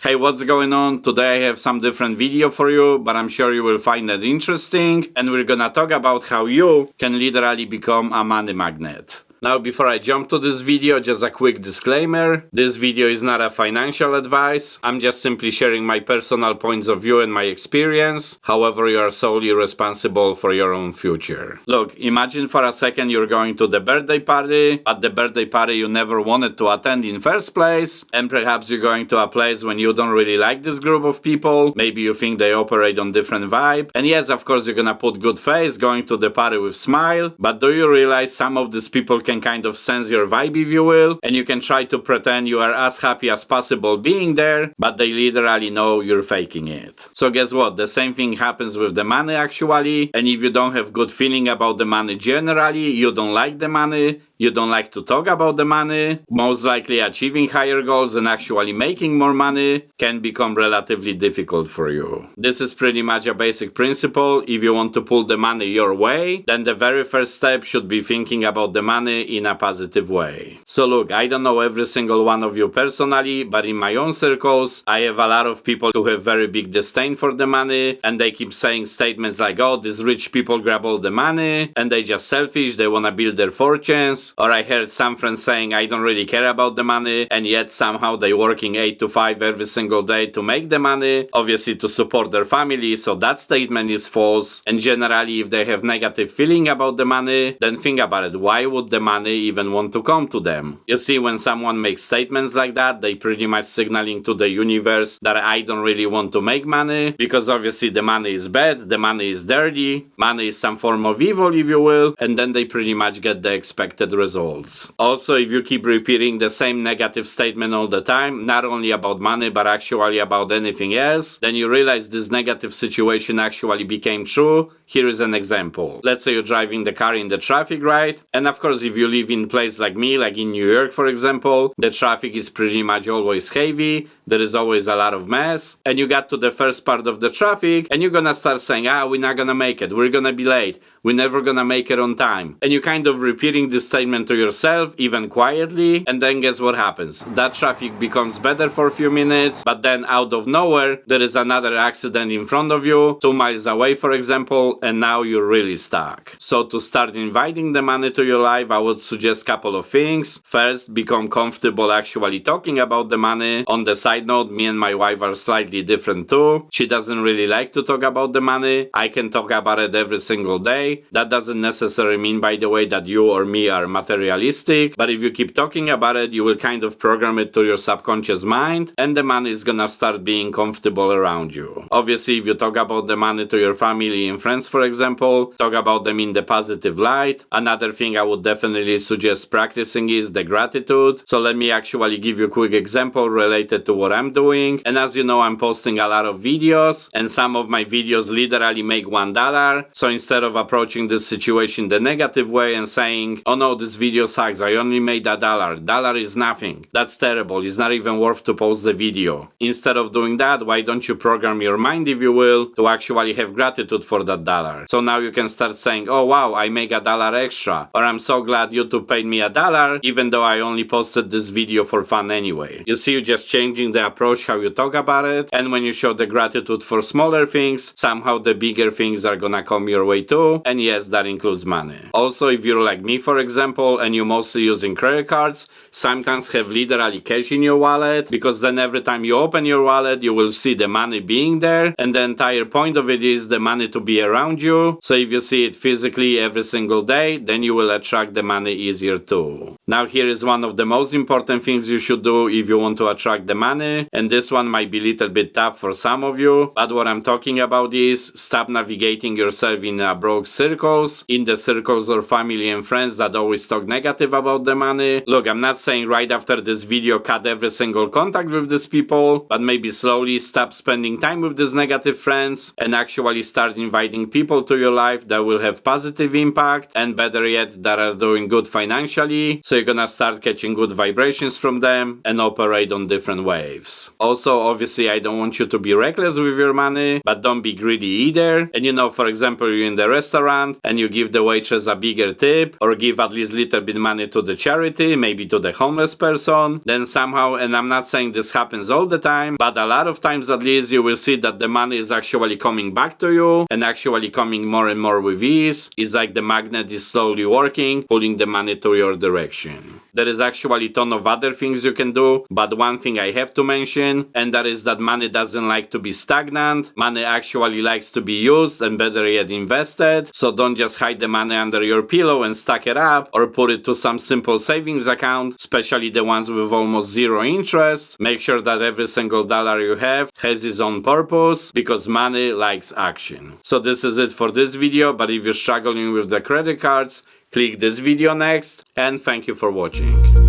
Hey, what's going on? Today I have some different video for you, but I'm sure you will find it interesting, and we're gonna talk about how you can literally become a money magnet. Now, before I jump to this video, just a quick disclaimer. This video is not a financial advice. I'm just simply sharing my personal points of view and my experience. However, you are solely responsible for your own future. Look, imagine for a second you're going to the birthday party, but the birthday party you never wanted to attend in first place, and perhaps you're going to a place when you don't really like this group of people. Maybe you think they operate on different vibe. And yes, of course, you're gonna put good face, going to the party with smile, but do you realize some of these people can kind of sense your vibe, if you will, and you can try to pretend you are as happy as possible being there, but they literally know you're faking it. So guess what? The same thing happens with the money actually, and if you don't have good feeling about the money generally, you don't like the money, you don't like to talk about the money, most likely achieving higher goals and actually making more money can become relatively difficult for you. This is pretty much a basic principle. If you want to pull the money your way, then the very first step should be thinking about the money in a positive way. So look, I don't know every single one of you personally, but in my own circles, I have a lot of people who have very big disdain for the money, and they keep saying statements like, oh, these rich people grab all the money, and they just selfish, they wanna build their fortunes. Or I heard some friends saying, I don't really care about the money, and yet somehow they working 8 to 5 every single day to make the money, obviously to support their family, so that statement is false. And generally, if they have negative feeling about the money, then think about it, why would the money even want to come to them? You see, when someone makes statements like that, they pretty much signaling to the universe that I don't really want to make money, because obviously the money is bad, the money is dirty, money is some form of evil, if you will, and then they pretty much get the expected results. Also, if you keep repeating the same negative statement all the time, not only about money but actually about anything else, then you realize this negative situation actually became true. Here is an example. Let's say you're driving the car in the traffic, right? And of course, if you live in a place like me, like in New York, for example, the traffic is pretty much always heavy, there is always a lot of mess, and you got to the first part of the traffic, and you're gonna start saying, we're not gonna make it, we're gonna be late, we're never gonna make it on time. And you kind of repeating this statement to yourself, even quietly, and then guess what happens? That traffic becomes better for a few minutes, but then out of nowhere, there is another accident in front of you, 2 miles away, for example, and now you're really stuck. So to start inviting the money to your life, I would suggest a couple of things. First, become comfortable actually talking about the money. On the side note, me and my wife are slightly different too. She doesn't really like to talk about the money. I can talk about it every single day. That doesn't necessarily mean, by the way, that you or me are materialistic, but if you keep talking about it, you will kind of program it to your subconscious mind, and the money is gonna start being comfortable around you. Obviously, if you talk about the money to your family and friends, for example, talk about them in the positive light. Another thing I would definitely suggest practicing is the gratitude. So let me actually give you a quick example related to what I'm doing. And as you know, I'm posting a lot of videos, and some of my videos literally make $1. So instead of approaching this situation the negative way and saying, oh no, this video sucks, I only made $1. Dollar is nothing. That's terrible. It's not even worth to post the video. Instead of doing that, why don't you program your mind, if you will, to actually have gratitude for that dollar? So now you can start saying, oh wow, I make $1 extra, or I'm so glad YouTube paid me $1, even though I only posted this video for fun anyway. You see, you're just changing the approach how you talk about it, and when you show the gratitude for smaller things, somehow the bigger things are gonna come your way too, and yes, that includes money. Also, if you're like me, for example, and you're mostly using credit cards, sometimes have literally cash in your wallet, because then every time you open your wallet, you will see the money being there, and the entire point of it is the money to be around you. So if you see it physically every single day, then you will attract the money easier too. Now here is one of the most important things you should do if you want to attract the money, and this one might be a little bit tough for some of you, but what I'm talking about is stop navigating yourself in broke circles, in the circles of family and friends that always talk negative about the money. Look, I'm not saying right after this video cut every single contact with these people, but maybe slowly stop spending time with these negative friends and actually start inviting people to your life that will have positive impact, and better yet, that are doing good financially, so you're gonna start catching good vibrations from them and operate on different ways. waves. Also, obviously, I don't want you to be reckless with your money, but don't be greedy either. And you know, for example, you're in the restaurant and you give the waitress a bigger tip or give at least little bit money to the charity, maybe to the homeless person, then somehow, and I'm not saying this happens all the time, but a lot of times at least you will see that the money is actually coming back to you and actually coming more and more with ease. It's like the magnet is slowly working, pulling the money to your direction. There is actually a ton of other things you can do, but one thing I have to mention, and that is that money doesn't like to be stagnant. Money actually likes to be used and better yet invested. So don't just hide the money under your pillow and stack it up or put it to some simple savings account, especially the ones with almost zero interest. Make sure that every single dollar you have has its own purpose because money likes action. So this is it for this video, but if you're struggling with the credit cards, click this video next, and thank you for watching.